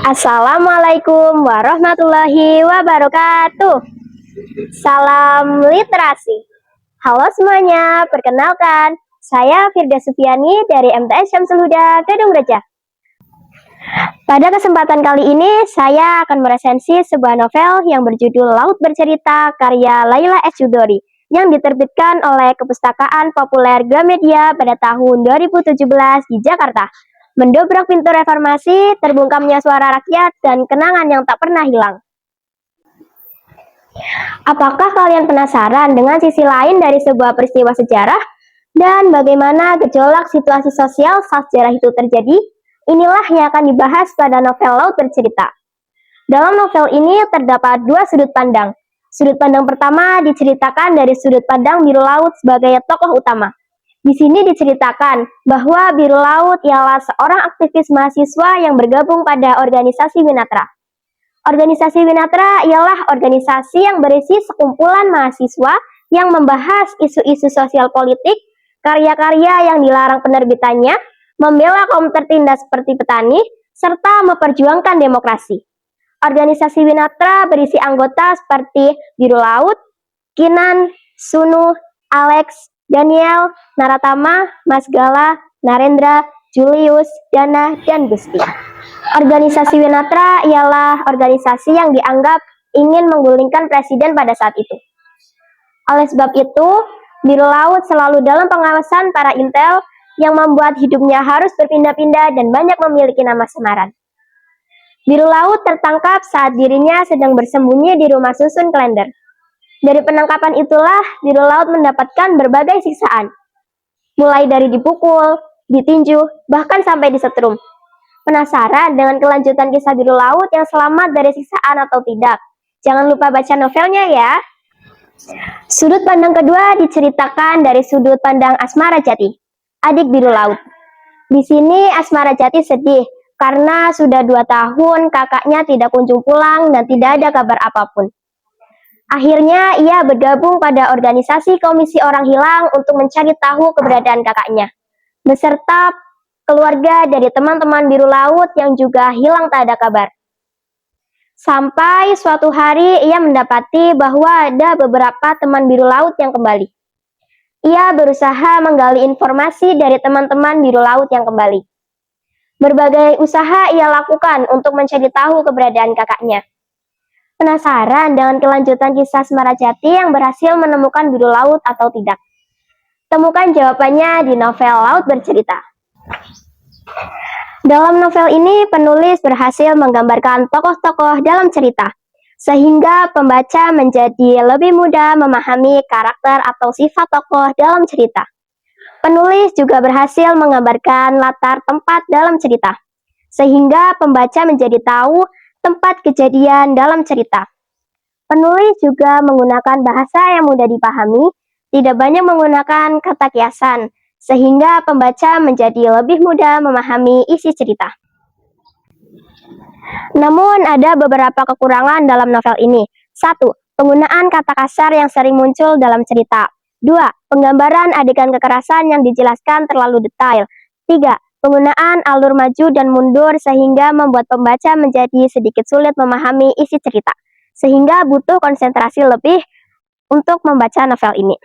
Assalamualaikum warahmatullahi wabarakatuh. Salam literasi. Halo semuanya, perkenalkan, saya Firda Sufiani dari MTS Syamsul Huda, Kedung Reja. Pada kesempatan kali ini, saya akan meresensi sebuah novel yang berjudul Laut Bercerita karya Laila S. Chudori yang diterbitkan oleh Kepustakaan Populer Gramedia pada tahun 2017 di Jakarta. Mendobrak pintu reformasi, terbungkamnya suara rakyat, dan kenangan yang tak pernah hilang. Apakah kalian penasaran dengan sisi lain dari sebuah peristiwa sejarah? Dan bagaimana gejolak situasi sosial saat sejarah itu terjadi? Inilah yang akan dibahas pada novel Laut Bercerita. Dalam novel ini terdapat dua sudut pandang. Sudut pandang pertama diceritakan dari sudut pandang Biru Laut sebagai tokoh utama. Di sini diceritakan bahwa Biru Laut ialah seorang aktivis mahasiswa yang bergabung pada organisasi Winatra. Organisasi Winatra ialah organisasi yang berisi sekumpulan mahasiswa yang membahas isu-isu sosial politik, karya-karya yang dilarang penerbitannya, membela kaum tertindas seperti petani, serta memperjuangkan demokrasi. Organisasi Winatra berisi anggota seperti Biru Laut, Kinan, Sunu, Alex, Daniel, Naratama, Mas Gala, Narendra, Julius, Dana, dan Gusti. Organisasi Winatra ialah organisasi yang dianggap ingin menggulingkan presiden pada saat itu. Oleh sebab itu, Biru Laut selalu dalam pengawasan para intel yang membuat hidupnya harus berpindah-pindah dan banyak memiliki nama samaran. Biru Laut tertangkap saat dirinya sedang bersembunyi di rumah susun Klender. Dari penangkapan itulah Biru Laut mendapatkan berbagai siksaan, mulai dari dipukul, ditinju, bahkan sampai disetrum. Penasaran dengan kelanjutan kisah Biru Laut yang selamat dari siksaan atau tidak? Jangan lupa baca novelnya ya. Sudut pandang kedua diceritakan dari sudut pandang Asmara Jati, adik Biru Laut. Di sini Asmara Jati sedih karena sudah 2 tahun kakaknya tidak kunjung pulang dan tidak ada kabar apapun. Akhirnya ia bergabung pada organisasi Komisi Orang Hilang untuk mencari tahu keberadaan kakaknya, beserta keluarga dari teman-teman Biru Laut yang juga hilang tak ada kabar. Sampai suatu hari ia mendapati bahwa ada beberapa teman Biru Laut yang kembali. Ia berusaha menggali informasi dari teman-teman Biru Laut yang kembali. Berbagai usaha ia lakukan untuk mencari tahu keberadaan kakaknya. Penasaran dengan kelanjutan kisah Asmara Jati yang berhasil menemukan Biru Laut atau tidak? Temukan jawabannya di novel Laut Bercerita. Dalam novel ini, penulis berhasil menggambarkan tokoh-tokoh dalam cerita, sehingga pembaca menjadi lebih mudah memahami karakter atau sifat tokoh dalam cerita. Penulis juga berhasil menggambarkan latar tempat dalam cerita, sehingga pembaca menjadi tahu tempat kejadian dalam cerita. Penulis juga menggunakan bahasa yang mudah dipahami, tidak banyak menggunakan kata kiasan, sehingga pembaca menjadi lebih mudah memahami isi cerita. Namun ada beberapa kekurangan dalam novel ini. 1. Penggunaan kata kasar yang sering muncul dalam cerita. 2. Penggambaran adegan kekerasan yang dijelaskan terlalu detail. 3. Penggunaan alur maju dan mundur sehingga membuat pembaca menjadi sedikit sulit memahami isi cerita, sehingga butuh konsentrasi lebih untuk membaca novel ini.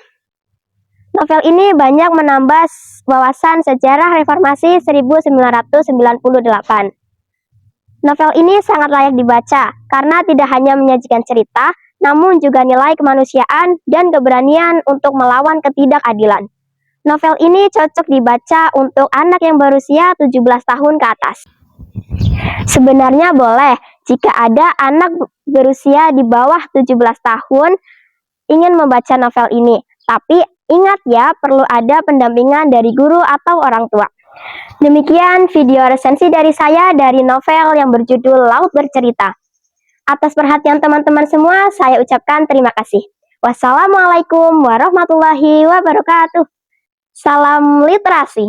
Novel ini banyak menambah wawasan sejarah reformasi 1998. Novel ini sangat layak dibaca karena tidak hanya menyajikan cerita, namun juga nilai kemanusiaan dan keberanian untuk melawan ketidakadilan. Novel ini cocok dibaca untuk anak yang berusia 17 tahun ke atas. Sebenarnya boleh jika ada anak berusia di bawah 17 tahun ingin membaca novel ini. Tapi ingat ya, perlu ada pendampingan dari guru atau orang tua. Demikian video resensi dari saya dari novel yang berjudul Laut Bercerita. Atas perhatian teman-teman semua, saya ucapkan terima kasih. Wassalamualaikum warahmatullahi wabarakatuh. Salam literasi.